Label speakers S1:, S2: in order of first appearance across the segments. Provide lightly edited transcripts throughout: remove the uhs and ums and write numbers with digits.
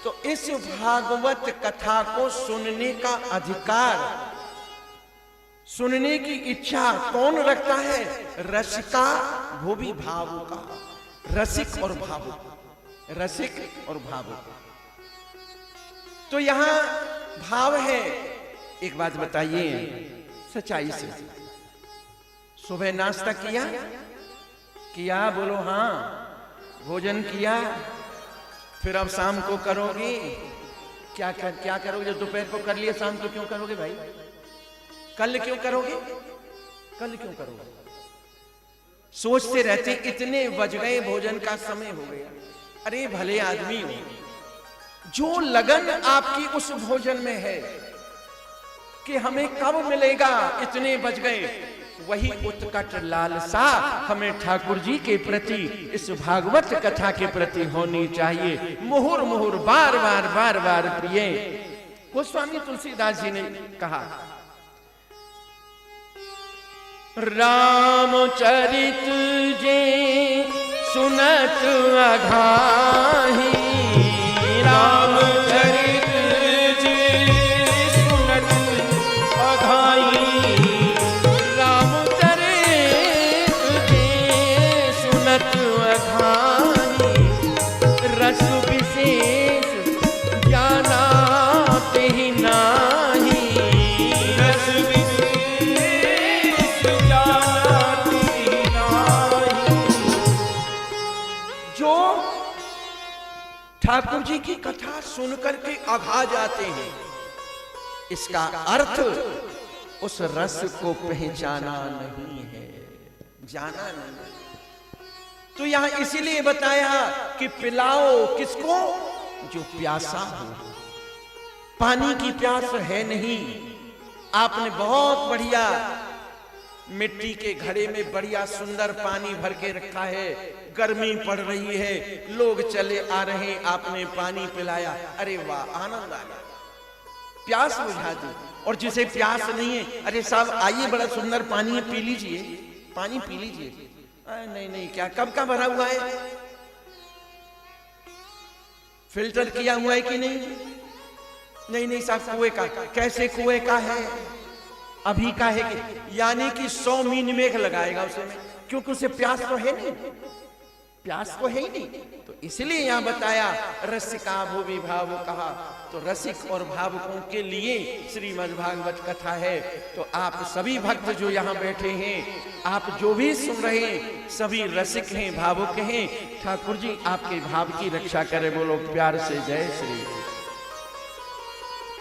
S1: तो इस भागवत कथा को सुनने का अधिकार, सुनने की इच्छा कौन रखता है? रसिका भुवि भावुका। रसिक और भावुक, रसिक और भावुक। तो यहां भाव है। एक बात बताइए सच्चाई से, सुबह नाश्ता किया? किया, बोलो हाँ। भोजन किया? फिर अब शाम को करोगे? क्या करोगे? जो दोपहर को कर लिया शाम को क्यों करोगे भाई? कल क्यों करोगे? कल क्यों करोगे? सोचते रहते इतने बज गए, भोजन का समय हो गया। अरे भले आदमी हो, जो लगन आपकी उस भोजन में है कि हमें कब मिलेगा, इतने बज गए, वही उत्कट लालसा हमें ठाकुर जी के प्रति, इस भागवत कथा के प्रति होनी चाहिए। मुहुर मुहुर बार बार बार बार प्रिय। गोस्वामी तुलसीदास जी ने कहा, रामचरित जे सुनत अघाही, रामचरित जे सुनत अघाई, रामचरित जे सुनत अघाई, रस विशेष ज्ञानाते ही नाही, रस विशेष ज्ञानाते ही नाही। जो ठाकुर जी की कथा सुनकर के अघा जाते हैं, इसका अर्थ उस रस को पहचाना नहीं है, जाना नहीं। तो यहां इसीलिए बताया कि पिलाओ किसको? जो प्यासा हो। पानी की प्यास है नहीं, आपने बहुत बढ़िया मिट्टी के घड़े में बढ़िया सुंदर पानी भर के रखा है, गर्मी पड़ रही है, लोग चले आ रहे हैं, आपने पानी पिलाया, अरे वाह आनंद आ गया, प्यास बुझा दी। और जिसे प्यास नहीं है, अरे साहब आइए बड़ा सुंदर पानी है, पी लीजिए, पानी पी लीजिए। नहीं नहीं, क्या कब का भरा हुआ है? फिल्टर किया हुआ है कि नहीं? नहीं नहीं साहब, कुएं का। कैसे कुएं का है? अभी का है कि यानी कि 100 मीन मेघ लगाएगा उसे में, क्योंकि उसे प्यास तो है नहीं, प्यास तो है ही नहीं। तो इसलिए यहां बताया रसिका भुवि भावु कहा। तो रसिक और भावुकों के लिए श्रीमद् भागवत कथा है। तो आप सभी भक्त जो यहां बैठे हैं, आप जो भी सुन रहे हैं, सभी रसिक हैं, भावुक हैं। ठाकुर जी आपके भाव की रक्षा करे, बोलो प्यार से जय श्री।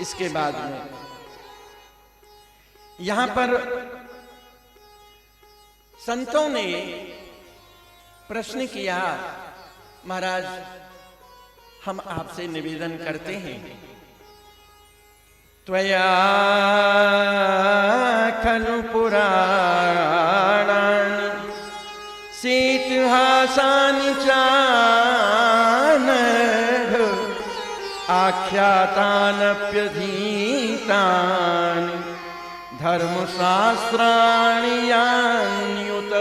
S1: इसके बाद में यहां पर संतों ने प्रश्न किया, महाराज हम आपसे निवेदन करते हैं, त्वया खलु पुराणानि सीतिहासानि चानघ आख्यातानप्यधीतानि धर्मशास्त्राणि यान्युत।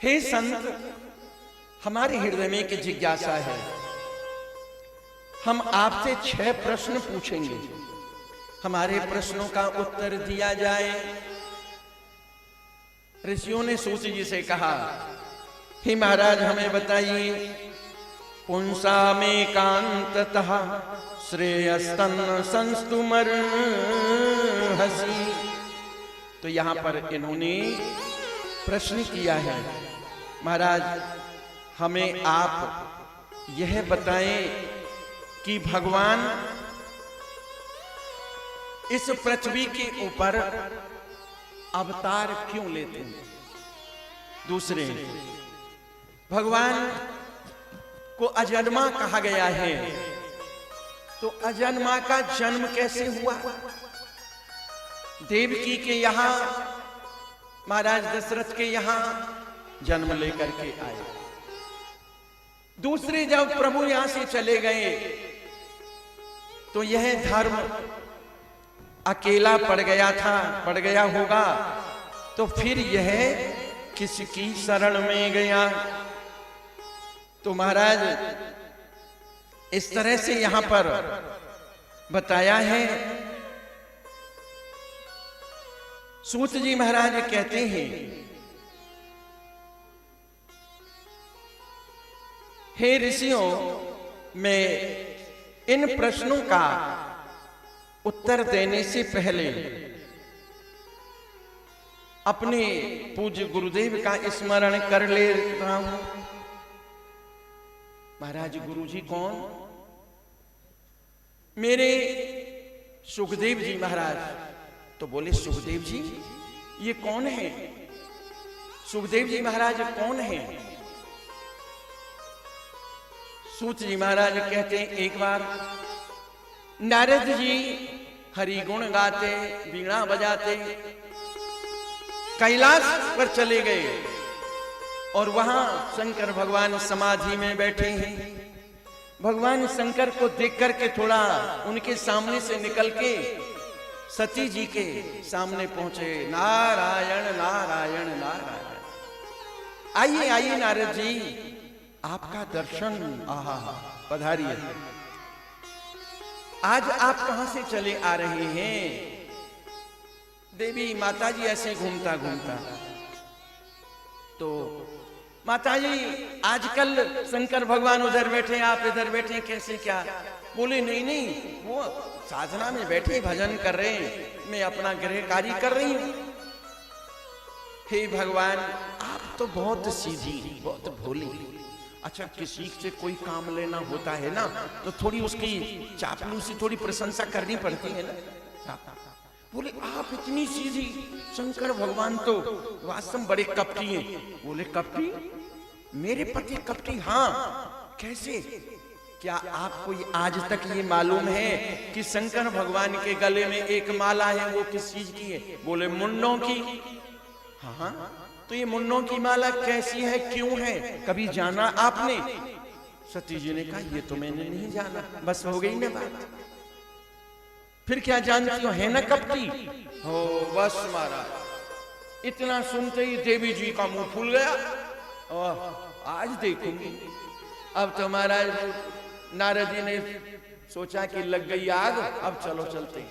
S1: हे संत, हमारे हृदय में एक जिज्ञासा है, हम आपसे 6 प्रश्न पूछेंगे, हमारे प्रश्नों का उत्तर दिया जाए। ऋषियों ने सूत जी से कहा, हे महाराज हमें बताइए, पुंसा में कांततः श्रेयस्तन्न संस्तुमर्हसि। तो यहां पर इन्होंने प्रश्न किया है, महाराज हमें आप यह बताएं कि भगवान इस पृथ्वी के ऊपर अवतार क्यों लेते हैं? दूसरे, भगवान को अजन्मा कहा गया है, तो अजन्मा का जन्म कैसे हुआ? देवकी के यहां, महाराज दशरथ के यहां जन्म लेकर के आए। दूसरे, जब प्रभु यहां से चले गए तो यह धर्म अकेला पड़ गया था, पड़ गया होगा, तो फिर यह किसकी शरण में गया। तो महाराज इस तरह से यहां पर बताया है। सूत जी महाराज कहते हैं, हे ऋषियों, मैं इन प्रश्नों का उत्तर देने से पहले अपने पूज्य गुरुदेव का स्मरण कर ले रहा हूं। महाराज गुरुजी कौन? मेरे सुखदेव जी महाराज। तो बोले सुखदेव जी ये कौन है? सुखदेव जी महाराज कौन है? सूत जी महाराज कहते हैं, एक बार नारद जी हरि गुण गाते, वीणा बजाते कैलाश पर चले गए और वहां शंकर भगवान समाधि में बैठे हैं। भगवान शंकर को देख करके थोड़ा उनके सामने से निकल के सती जी के सामने पहुंचे। नारायण नारायण नारायण। आइए आइए नारद जी, आपका दर्शन। आहा, पधारिए। आज आप कहां से चले आ रहे हैं? देवी माता जी ऐसे घूमता घूमता। तो माता जी आजकल शंकर भगवान उधर बैठे, आप इधर बैठे, कैसे क्या? बोले नहीं नहीं, वो साधना में बैठे भजन कर रहे हैं, मैं अपना गृह कार्य कर रही हूं। हे भगवान, आप तो बहुत सीधी, बहुत भोली। अच्छा, किसी से कोई काम लेना होता है ना तो थोड़ी उसकी चापलूसी, थोड़ी प्रशंसा करनी पड़ती है ना। बोले आप इतनी सीधी। शंकर भगवान तो वास्तव में बड़े कपटी हैं। बोले कपटी? मेरे पति कपटी? हाँ, कैसे? क्या आपको आज तक ये मालूम है कि शंकर भगवान के गले में एक माला है, वो किस चीज की है? बोले मुन्नों की। हाँ, तो ये मुन्नों की माला कैसी है, क्यों है, कभी जाना आपने? सती जी ने कहा, ये तो मैंने नहीं जाना। बस हो गई ना बात। फिर क्या जानती हो, है ना कपटी? हो बस महाराज। इतना सुनते ही देवी जी का मुंह फूल गया। आज देखूंगी। अब तो महाराज नारद जी ने सोचा कि लग गई आग, अब चलो चलते।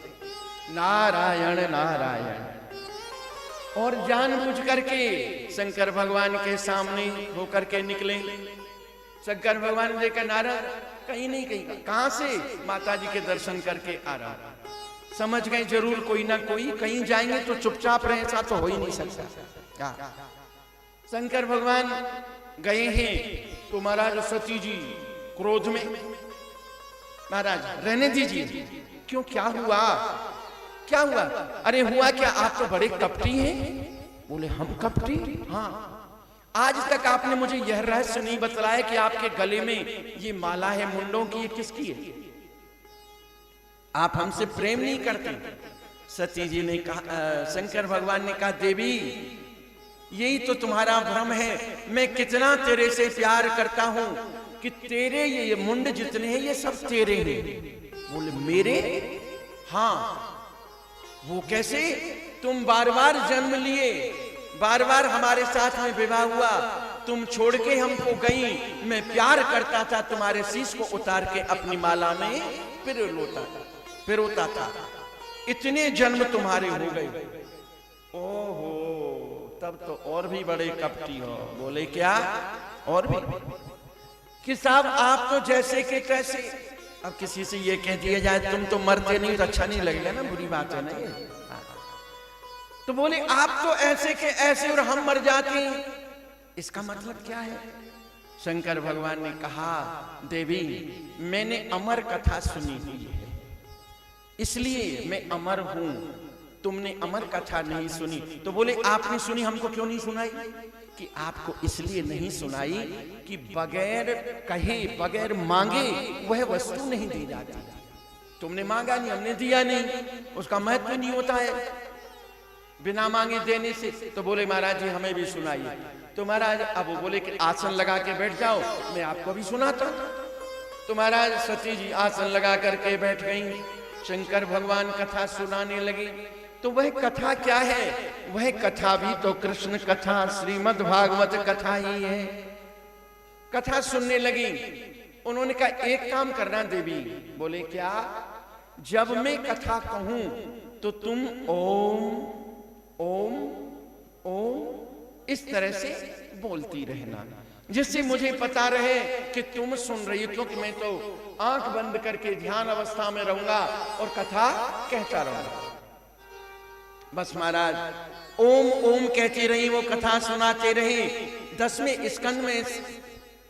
S1: नारायण नारायण। और जानबूझ करके शंकर भगवान के सामने होकर के निकले। शंकर भगवान ने देखा नारद कहीं नहीं, कहीं कहां से? माता जी के दर्शन करके आ रहा। समझ गए जरूर कोई ना कोई, कहीं जाएंगे तो चुपचाप रहे, ऐसा तो हो ही नहीं सकता। शंकर भगवान गए हैं तो महाराज सती जी क्रोध में, महाराज रहने दीजिए। क्यों, क्या हुआ? क्या हुआ? अरे हुआ क्या, आप तो बड़े कपटी हैं। बोले हम कपटी? हाँ, आज तक आपने मुझे यह रहस्य नहीं बतलाया कि आपके गले में ये माला है मुंडों की, ये किसकी है? आप हमसे प्रेम नहीं करते। सती जी ने कहा, शंकर भगवान ने कहा, देवी यही तो तुम्हारा भ्रम है। मैं कितना तेरे से प्यार करता हूं कि तेरे ये मुंड जितने हैं ये सब तेरे हैं। बोले मेरे? हाँ। वो कैसे? तुम बार बार जन्म लिए, बार बार हमारे साथ में विवाह हुआ, तुम छोड़ के हमको गई, मैं प्यार करता था, तुम्हारे शीश को उतार के अपनी माला में पिरोता था। इतने जन्म तुम्हारे हो गए। ओहो, तब तो और भी बड़े कपटी हो। बोले क्या? और भी कि साहब आप तो जैसे के तैसे। अब किसी से ये कह दिया जाए तुम तो मरते नहीं तो अच्छा नहीं लगेगा ना, बुरी बात है ना ये। तो बोले आप तो ऐसे के ऐसे और हम मर जाते हैं, इसका मतलब क्या है? शंकर भगवान ने कहा, देवी मैंने अमर कथा सुनी हुई है, इसलिए मैं अमर हूं, तुमने अमर कथा नहीं सुनी। तो बोले आपने सुनी, हमको क्यों नहीं सुनाई? कि आपको इसलिए नहीं सुनाई कि बगैर कहे, बगैर मांगे वह वस्तु नहीं दी जाती। तुमने मांगा नहीं, हमने दिया नहीं, उसका महत्व नहीं होता है बिना मांगे देने से। तो बोले महाराज जी हमें भी सुनाइए। तो महाराज अब वो बोले कि आसन लगा के बैठ जाओ, मैं आपको भी सुनाता। तो महाराज सती जी आसन लगा करके बैठ गई, शंकर भगवान कथा सुनाने लगे। तो वह कथा क्या है? वह कथा भी तो कृष्ण कथा, श्रीमद् भागवत कथा ही है। कथा सुनने लगी। उन्होंने कहा एक काम करना देवी। बोले क्या? जब मैं कथा कहूं तो तुम ओम ओम ओम इस तरह से बोलती रहना, जिससे मुझे पता रहे कि तुम सुन रही हो, क्योंकि मैं तो आंख बंद करके ध्यान अवस्था में रहूंगा और कथा कहता रहूंगा। बस महाराज ओम ओम कहती रही, वो कथा सुनाते रहे। 10वें स्कंद में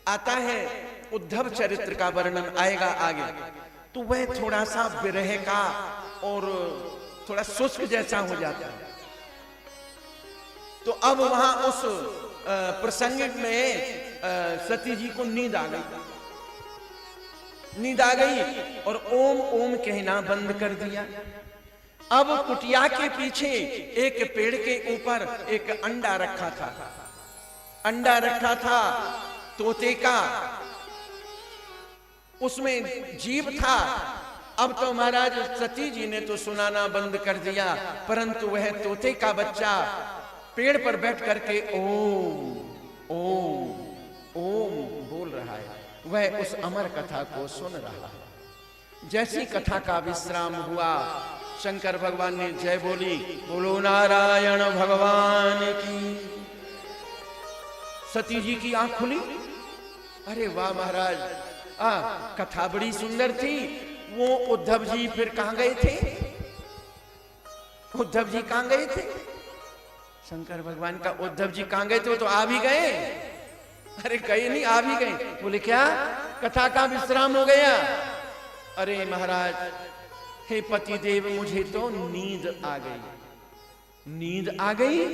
S1: आता है उद्धव चरित्र का वर्णन आएगा आगे। तो वह थोड़ा सा विरह का और थोड़ा शुष्क जैसा हो जाता है। तो अब वहां उस प्रसंग में सती जी को नींद आ गई, नींद आ गई और ओम ओम कहना बंद कर दिया। अब कुटिया के पीछे एक पेड़ के ऊपर एक अंडा रखा था, अंडा रखा था तोते का, उसमें जीव था। अब तो महाराज सती जी ने तो सुनाना बंद कर दिया, परंतु वह तोते का बच्चा पेड़ पर बैठ करके ओम ओम ओम बोल रहा है। वह उस अमर कथा को सुन रहा है। जैसी कथा का विश्राम हुआ, शंकर भगवान ने जय बोली, बोलो नारायण भगवान की। सती जी की आंख खुली। अरे वाह महाराज, कथा बड़ी सुंदर थी। वो उद्धव जी फिर कहां गए थे? उद्धव जी कहां गए थे? शंकर भगवान का उद्धव जी कहां गए थे? वो तो आ भी गए। अरे गए नहीं, आ भी गए। बोले क्या? कथा का विश्राम हो गया। अरे महाराज, हे पति देव, मुझे तो नींद आ गई। नींद आ गई?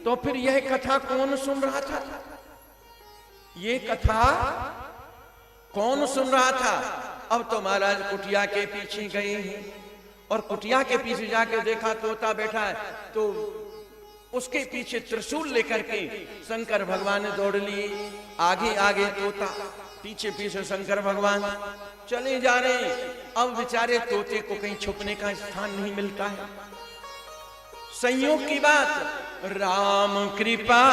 S1: तो फिर यह कथा कौन सुन रहा था? ये कथा कौन सुन रहा था? अब तो महाराज कुटिया के पीछे गए हैं और कुटिया के पीछे जाके देखा तोता बैठा है, तो उसके पीछे त्रिशूल लेकर के शंकर भगवान ने दौड़ लिए। आगे आगे तोता, पीछे पीछे शंकर भगवान चले जा रहे। अब बेचारे तोते को कहीं छुपने का स्थान नहीं मिलता है। संयोग की बात, राम कृपा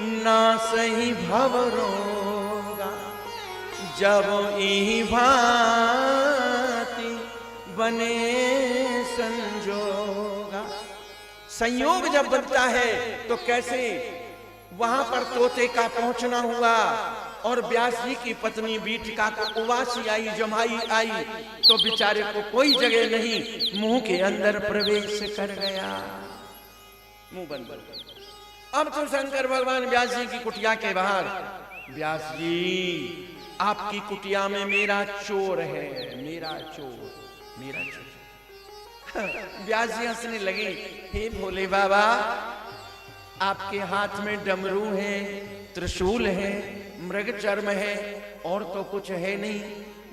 S1: ना सही भव रोगा, जब ई भांति बने संजोगा। संयोग जब बनता है तो कैसे वहां पर तोते का पहुंचना हुआ। और व्यास जी की पत्नी बीटिका को उवासी आई, जमाई आई, तो बेचारे को कोई जगह नहीं, मुंह के अंदर प्रवेश कर गया, मुंह बंद कर। अब तो शंकर भगवान व्यास जी की कुटिया के बाहर, व्यास जी आपकी कुटिया में मेरा चोर है, मेरा चोर, मेरा चोर। व्यास जी हंसने लगे, हे भोले बाबा, आपके हाथ में डमरू है, त्रिशूल है, मृग चर्म है, और तो कुछ है नहीं।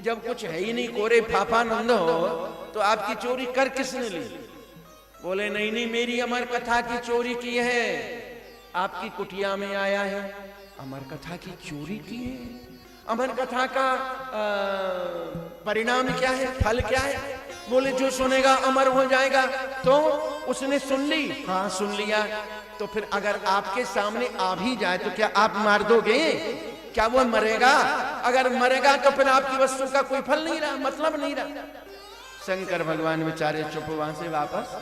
S1: जब कुछ है ही नहीं, कोरे फाफानंद हो, तो आपकी चोरी कर किसने ली? बोले नहीं नहीं, मेरी अमर कथा की चोरी की है, आपकी कुटिया में आया है। अमर कथा की चोरी की है? अमर कथा का परिणाम क्या है, फल क्या है? बोले जो सुनेगा अमर हो जाएगा। तो उसने सुन ली? हाँ सुन लिया। तो फिर अगर आपके सामने आ भी जाए तो क्या आप मार दोगे? क्या वो मरेगा? अगर मरेगा तो फिर आपकी वस्तु का कोई फल नहीं रहा, मतलब नहीं रहा। शंकर भगवान बेचारे चुप वहां से वापस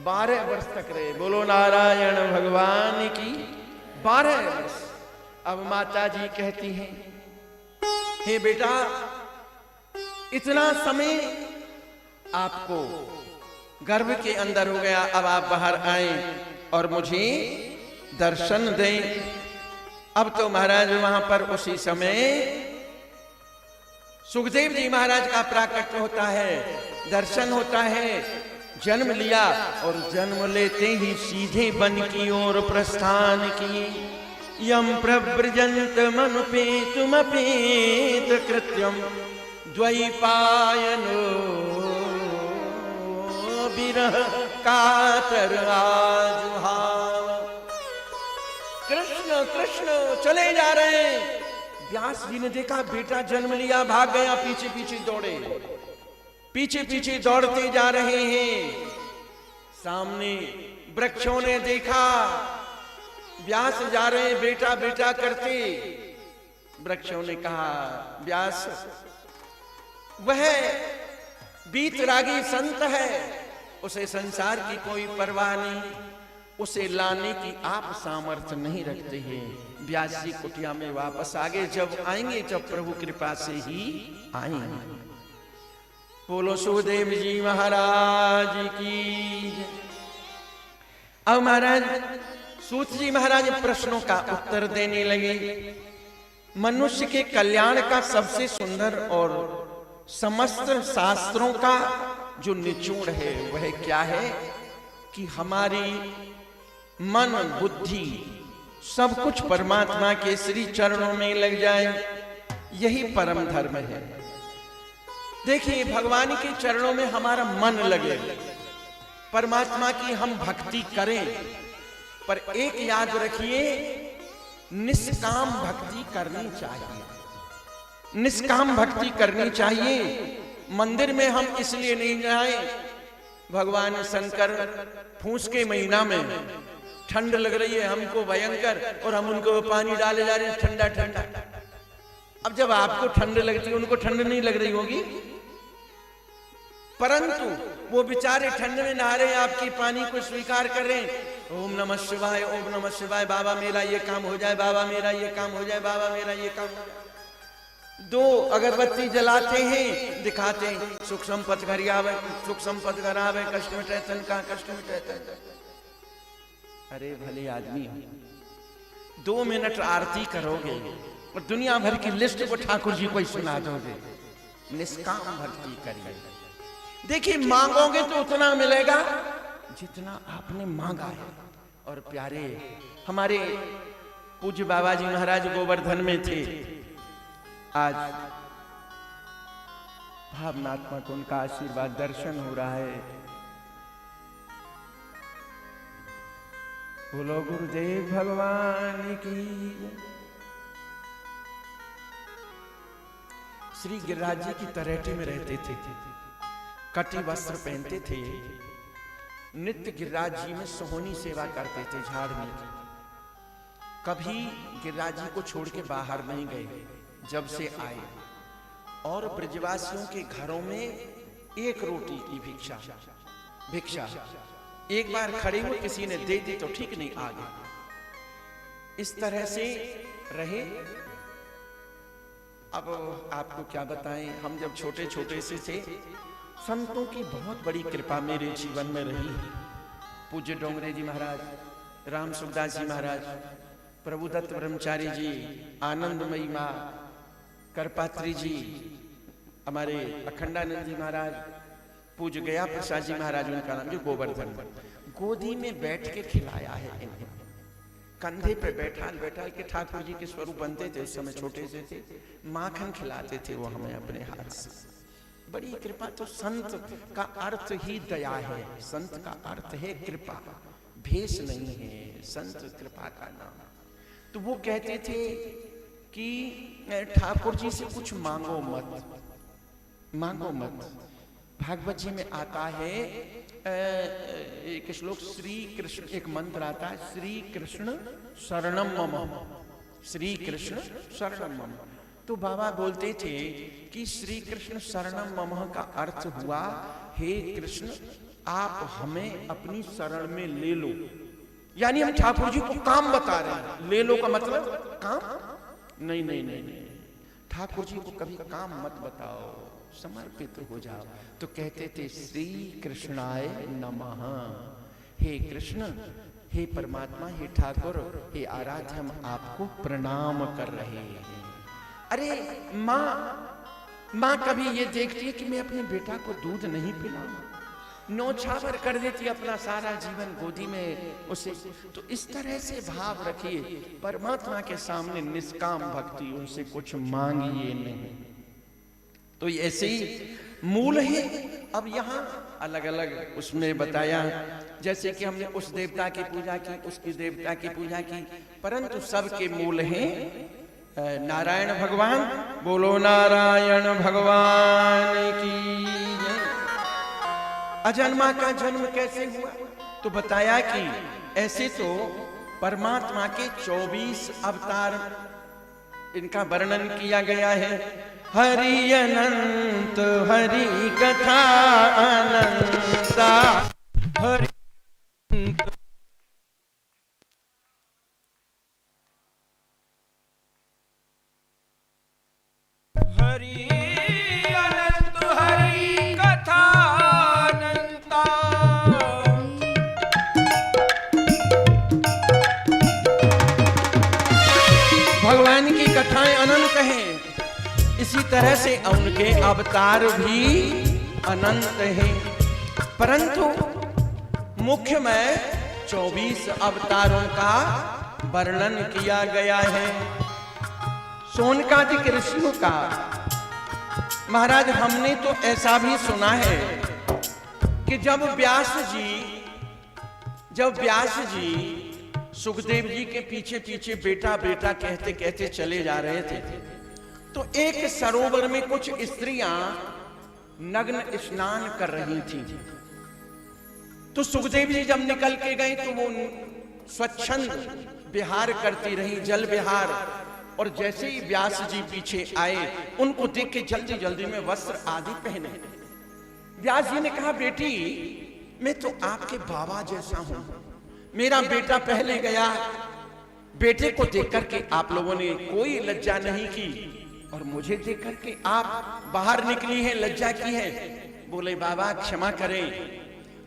S1: 12 वर्ष तक रहे। बोलो नारायण भगवान की। 12 वर्ष। अब माता जी कहती हैं, हे बेटा, इतना समय आपको गर्भ के अंदर हो गया, अब आप बाहर आए और मुझे दर्शन दें। अब तो महाराज वहां पर उसी समय सुखदेव जी महाराज का प्राकट्य होता है, दर्शन होता है। जन्म लिया और जन्म लेते ही सीधे वन की ओर प्रस्थान किए। यम प्रव्रजंत मनुपेतुमपेत कृत्यम द्वैपायनो विरह कातर आजुहाव। कृष्ण कृष्ण चले जा रहे हैं। व्यास जी ने देखा बेटा जन्म लिया, भाग गया, पीछे पीछे दौड़े, पीछे पीछे दौड़ते जा रहे हैं। सामने वृक्षों ने देखा व्यास जा रहे हैं बेटा बेटा करते। वृक्षों ने कहा व्यास वह वीतरागी संत है, उसे संसार की कोई परवाह नहीं, उसे लाने की आप सामर्थ्य नहीं रखते हैं। व्यास जी कुटिया में वापस आ गए। जब आएंगे जब प्रभु कृपा से ही आएंगे। बोलो सुखदेव जी महाराज की जय। अब महाराज सूत जी महाराज प्रश्नों का उत्तर देने लगे। मनुष्य के कल्याण का सबसे सुंदर और समस्त शास्त्रों का जो निचोड़ है वह क्या है कि हमारी मन बुद्धि सब कुछ परमात्मा के श्री चरणों में लग जाए, यही परम धर्म है। देखिए भगवान के चरणों में हमारा मन लगे, परमात्मा की हम भक्ति करें, पर एक याद रखिए निष्काम भक्ति करनी चाहिए। निष्काम भक्ति करनी चाहिए। मंदिर में हम इसलिए नहीं जाए, भगवान शंकर फूस के महीना में ठंड लग रही है हमको भयंकर, और हम उनको पानी डाले जा रहे हैं ठंडा ठंडा। अब जब आपको ठंड लगती है उनको ठंड नहीं लग रही होगी, परंतु वो बेचारे ठंड में नहा रहे हैं, आपकी पानी को स्वीकार कर रहे हैं। ओम नमः शिवाय, ओम नमः शिवाय, बाबा मेरा ये काम हो जाए, बाबा मेरा ये काम हो जाए, बाबा मेरा ये काम हो जाए। 2 अगरबत्ती जलाते हैं, दिखाते हैं सुख संपत्ति घर आवे, सुख संपत्ति घर आवे, कष्ट मिटे तन का, कष्ट मिटे तन। अरे भले आदमी, 2 मिनट आरती करोगे और दुनिया भर की लिस्ट को ठाकुर जी को ही सुना दोगे। निष्काम भक्ति करिए। देखिए मांगोगे तो उतना मिलेगा जितना आपने मांगा है। और प्यारे हमारे पूज्य बाबा जी महाराज गोवर्धन में थे, आज भावनात्मक उनका आशीर्वाद दर्शन हो रहा है। बोलो गुरुदेव भगवान की। श्री गिरिराज जी की तरेटी में रहते थे, कटी वस्त्र पहनते थे, नित्य गिरिराज जी में सोहनी सेवा करते थे झाड़ में। कभी गिरिराज जी को छोड़ के बाहर नहीं गए जब से आए। और ब्रजवासियों के घरों में 1 रोटी की भिक्षा एक बार खड़े हुए किसी ने दे दी तो ठीक नहीं, आ गए। इस तरह से रहे। अब आपको क्या बताएं, हम जब छोटे छोटे से थे, संतों की बहुत बड़ी कृपा मेरे जीवन में रही। पूज्य डोंगरे जी महाराज, राम सुखदास जी महाराज, प्रभुदत्त ब्रह्मचारी जी, आनंदमयी माँ, करपात्री जी, हमारे अखंडानंद जी महाराज, पूज्य गया प्रसाद जी महाराज, उनका नाम जो गोवर्धन, गोदी में बैठ के खिलाया है इन्हें। कंधे पे बैठा के ठाकुर जी के स्वरूप बनते थे, उस समय छोटे से थे, माखन खिलाते थे वो हमें अपने हाथ से। बड़ी कृपा। तो संत का अर्थ ही दया है, संत का अर्थ है कृपा, भेष नहीं है संत कृपा का नाम। तो वो कहते थे कि ठाकुर जी से कुछ मांगो मत, मांगो मत। भागवत जी में आता है एक श्लोक, श्री कृष्ण, एक मंत्र आता है, श्री कृष्ण शरणम मम, श्री कृष्ण शरणम मम। तो बाबा बोलते थे कि श्री कृष्ण शरणम मम का अर्थ हुआ, हे कृष्ण आप हमें अपनी शरण में ले लो। यानी हम ठाकुर जी को काम बता रहे हैं। ले लो का मतलब काम नहीं, नहीं नहीं नहीं, ठाकुर जी को कभी काम मत बताओ, समर्पित हो जाओ। तो कहते थे श्री कृष्णाय नमः, हे कृष्ण, हे परमात्मा, हे ठाकुर, हे आराध्य, हम आपको प्रणाम कर रहे हैं। अरे माँ कभी ये देखती है कि मैं अपने बेटा को दूध नहीं पिलाऊं, नौछावर कर देती अपना सारा जीवन गोदी में उसे। तो इस तरह से भाव रखिए, परमात्मा के सामने निष्काम भक्ति, उनसे कुछ मांगिए नहीं। तो ऐसे ही मूल है। अब यहाँ अलग अलग उसमें बताया, जैसे कि हमने उस देवता की पूजा की, उसकी देवता की पूजा की, परंतु सबके मूल हैं नारायण भगवान। बोलो नारायण भगवान की जय। अजन्मा का जन्म कैसे हुआ? तो बताया कि ऐसे तो परमात्मा के 24 अवतार इनका वर्णन किया गया है। हरि अनंत हरि कथा अनंता, हरि हरि अनंत हरि कथा अनंता। भगवान की कथाएं अनंत हैं, इसी तरह से उनके अवतार भी अनंत हैं, परंतु मुख्य में 24 अवतारों का वर्णन किया गया है। सोनकादिक ऋषियों का महाराज हमने तो ऐसा भी सुना है कि जब व्यास जी सुखदेव जी के पीछे पीछे बेटा बेटा कहते कहते चले जा रहे थे, तो एक सरोवर में कुछ स्त्रियां नग्न स्नान कर रही थीं। तो सुखदेव जी जब निकल के गए तो वो स्वच्छंद विहार करती रही, जल विहार। और जैसे ही व्यास जी पीछे आए, उनको देख के जल्दी जल्दी में वस्त्र आदि पहने। व्यास जी ने कहा, बेटी मैं तो आपके बाबा जैसा हूं, मेरा बेटा पहले गया, बेटे को देख करके आप लोगों ने कोई लज्जा नहीं की, और मुझे देख करके आप बाहर निकली हैं, लज्जा की है। बोले बाबा क्षमा करें,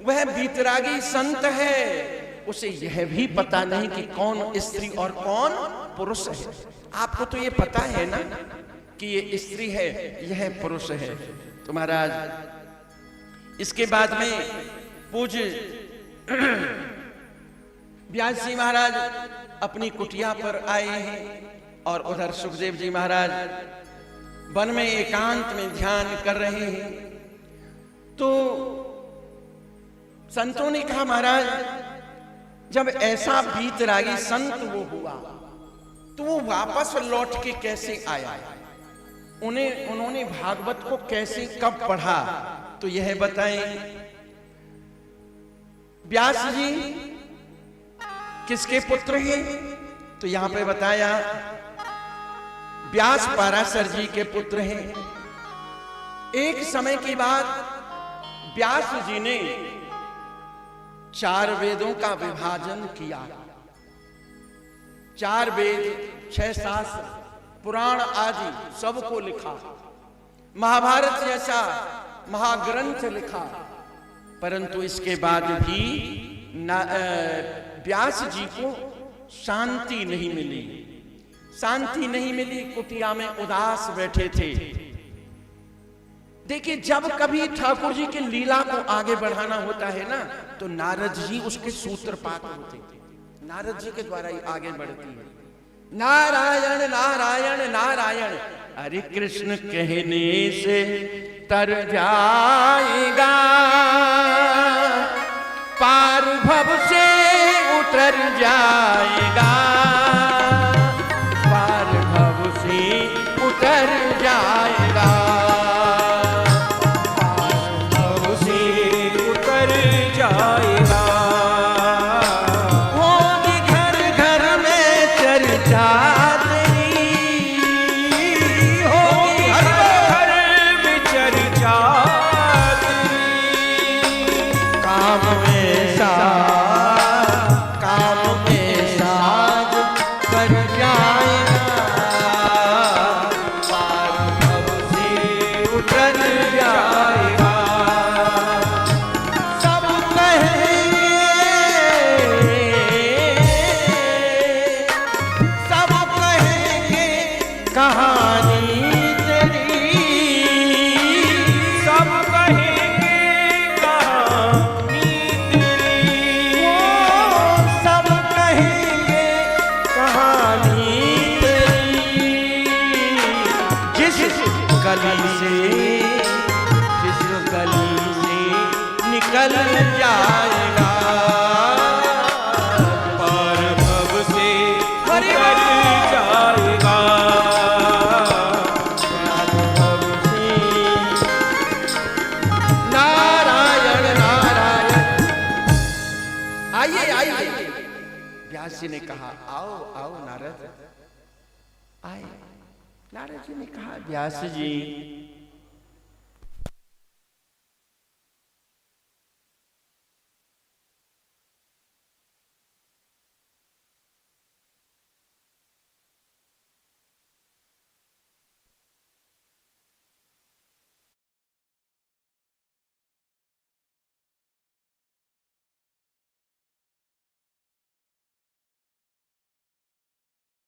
S1: वह बीतरागी संत है, उसे यह भी पता नहीं कि कौन स्त्री और कौन पुरुष है। आपको तो ये पता है ना कि ये स्त्री है, यह पुरुष है। तो महाराज इसके बाद में पूज्य व्यास जी महाराज अपनी कुटिया पर आए हैं, और उधर सुखदेव जी महाराज वन में एकांत में ध्यान कर रहे हैं। तो संतों ने कहा, महाराज जब ऐसा बीतरागी संत वो हुआ, तो वो वापस लौट के कैसे आया, उन्होंने भागवत को कैसे कब पढ़ा, तो यह बताएं। व्यास जी किसके पुत्र हैं, तो यहां पे बताया व्यास पराशर जी के पुत्र हैं। एक समय के बाद व्यास जी ने 4 वेदों का विभाजन किया। 4 वेद, 6 शास्त्र, पुराण आदि सबको लिखा, महाभारत जैसा महाग्रंथ लिखा, परंतु इसके बाद भी व्यास जी को शांति नहीं मिली, शांति नहीं मिली, कुटिया में उदास बैठे थे। देखिए जब कभी ठाकुर जी की लीला को आगे बढ़ाना होता है ना, तो नारद जी उसके सूत्रपात होते थे, नारद जी के द्वारा ही आगे बढ़ती है। नारायण नारायण नारायण, हरे कृष्ण कहने से तर जाएगा, पार भव से उतर जाएगा, पार भव से उतर जाएगा, पार भव से उतर जाएगा। होगी घर घर में चर्चा तेरी, होगी घर घर में चर्चा तेरी, काम में साज कर जाएगा, पार भव से उतर जाएगा। सब कहेंगे, सब कहेंगे कहानी तेरी, सब कहेंगे कहानी तेरी, सब कहेंगे कहानी तेरी। जिस गली से निकल जाएगा, पार भव से उतर जाएगा, पार भव से। नारायण नारायण व्यास जी ने कहा आओ आओ नारद। आए। नारद जी ने कहा व्यास जी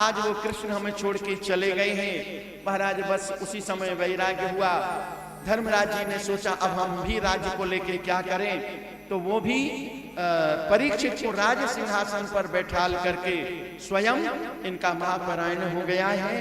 S1: आज वो कृष्ण हमें छोड़ के चले गए हैं। महाराज बस उसी समय वैराग्य हुआ। धर्मराज जी ने सोचा अब हम भी राज्य को लेके क्या करें, तो वो भी परीक्षित को राज सिंहासन पर बैठाल करके स्वयं इनका महापरायण हो गया है।